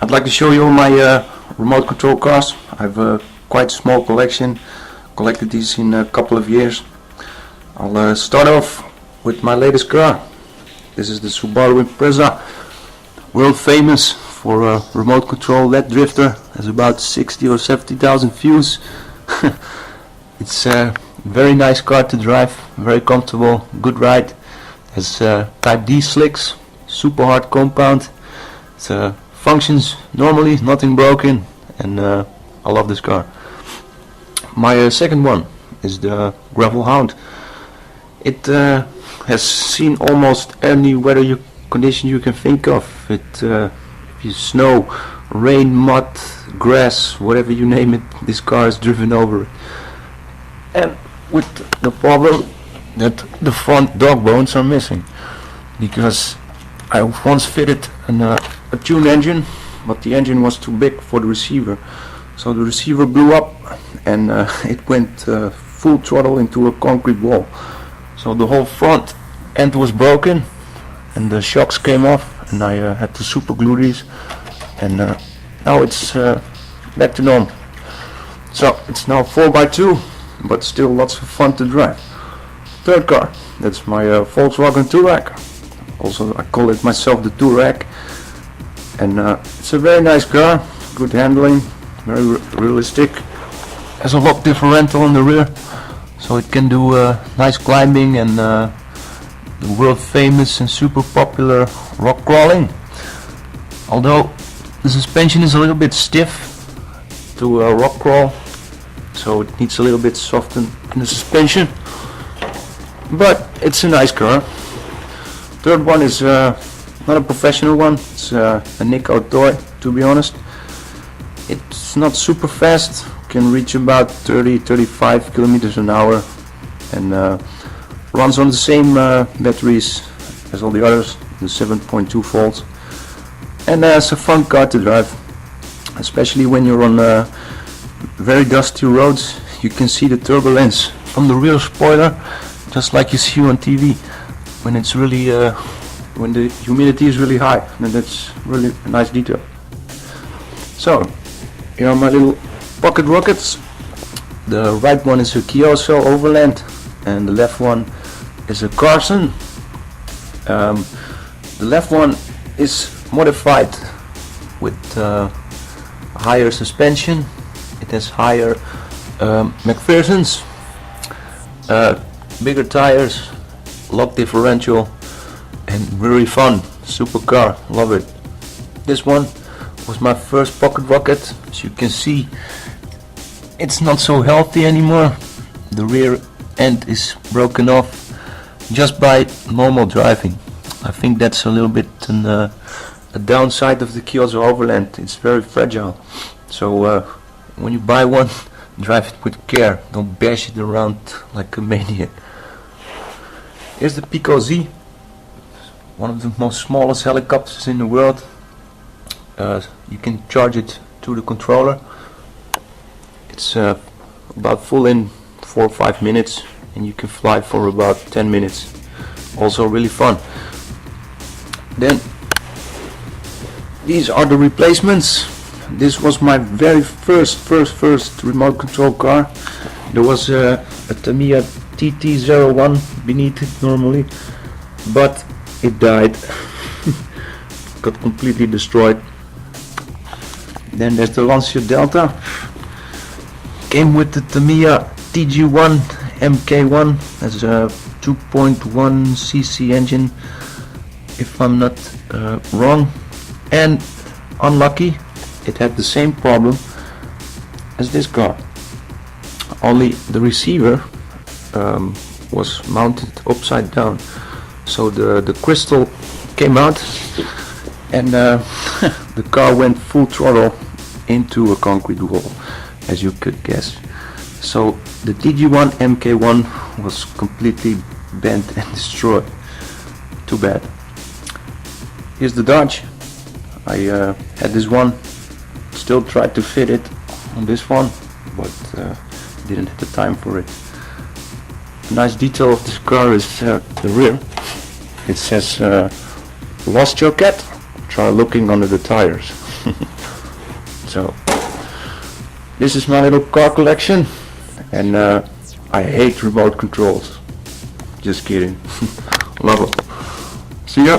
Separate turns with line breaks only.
I'd like to show you all my remote control cars. I have a quite small collection, collected these in a couple of years. I'll start off with my latest car. This is the Subaru Impreza, world famous for a remote control LED drifter. Has about 60 or 70,000 views. It's a very nice car to drive, very comfortable, good ride. Has Type D slicks, super hard compound. It functions normally, nothing broken, and I love this car. My second one is the Gravel Hound. It has seen almost any weather condition you can think of. If you snow, rain, mud, grass, whatever you name it, this car is driven over it. And with the problem that the front dog bones are missing, because I once fitted a tune engine, but the engine was too big for the receiver, so the receiver blew up and it went full throttle into a concrete wall. So the whole front end was broken and the shocks came off, and I had to super glue these, and now it's back to normal. So it's now 4x2, but still lots of fun to drive. Third car, that's my Volkswagen Touareg. Also I call it myself the Touareg, and it's a very nice car, good handling, very realistic. Has a lock differential on the rear, so it can do nice climbing and the world famous and super popular rock crawling. Although the suspension is a little bit stiff to rock crawl, so it needs a little bit softened in the suspension, but it's a nice car. Third one is not a professional one, it's a Nikko toy, to be honest. It's not super fast, can reach about 30-35 kilometers an hour, and runs on the same batteries as all the others, the 7.2 volts. And it's a fun car to drive, especially when you're on very dusty roads. You can see the turbulence from the rear spoiler, just like you see on TV when it's really when the humidity is really high, and that's really a nice detail. So here are my little pocket rockets. The right one is a Kioso Overland and the left one is a Carson. The left one is modified with higher suspension. It has higher McPherson's, bigger tires, lock differential, and very fun, super car, love it. This one was my first pocket rocket. As you can see, it's not so healthy anymore. The rear end is broken off just by normal driving. I think that's a little bit a downside of the Kioso Overland. It's very fragile, so when you buy one, drive it with care, don't bash it around like a maniac. Here's the Pico Z, one of the most smallest helicopters in the world. You can charge it to the controller. It's about full in 4 or 5 minutes, and you can fly for about 10 minutes. Also really fun. Then these are the replacements. This was my very first remote control car. There was a Tamiya TT01 beneath it normally, but it died. Got completely destroyed. Then there's the Lancia Delta. Came with the Tamiya TG1 MK1 as a 2.1 cc engine, if I'm not wrong, and unlucky, it had the same problem as this car, only the receiver was mounted upside down, so the crystal came out and the car went full throttle into a concrete wall, as you could guess. So the TG1 MK1 was completely bent and destroyed. Too bad. Here's the Dodge. I had this one, still tried to fit it on this one, but didn't have the time for it. A nice detail of this car is the rear. It says lost your cat? Try looking under the tires. So this is my little car collection, and I hate remote controls. Just kidding. Love it. See ya.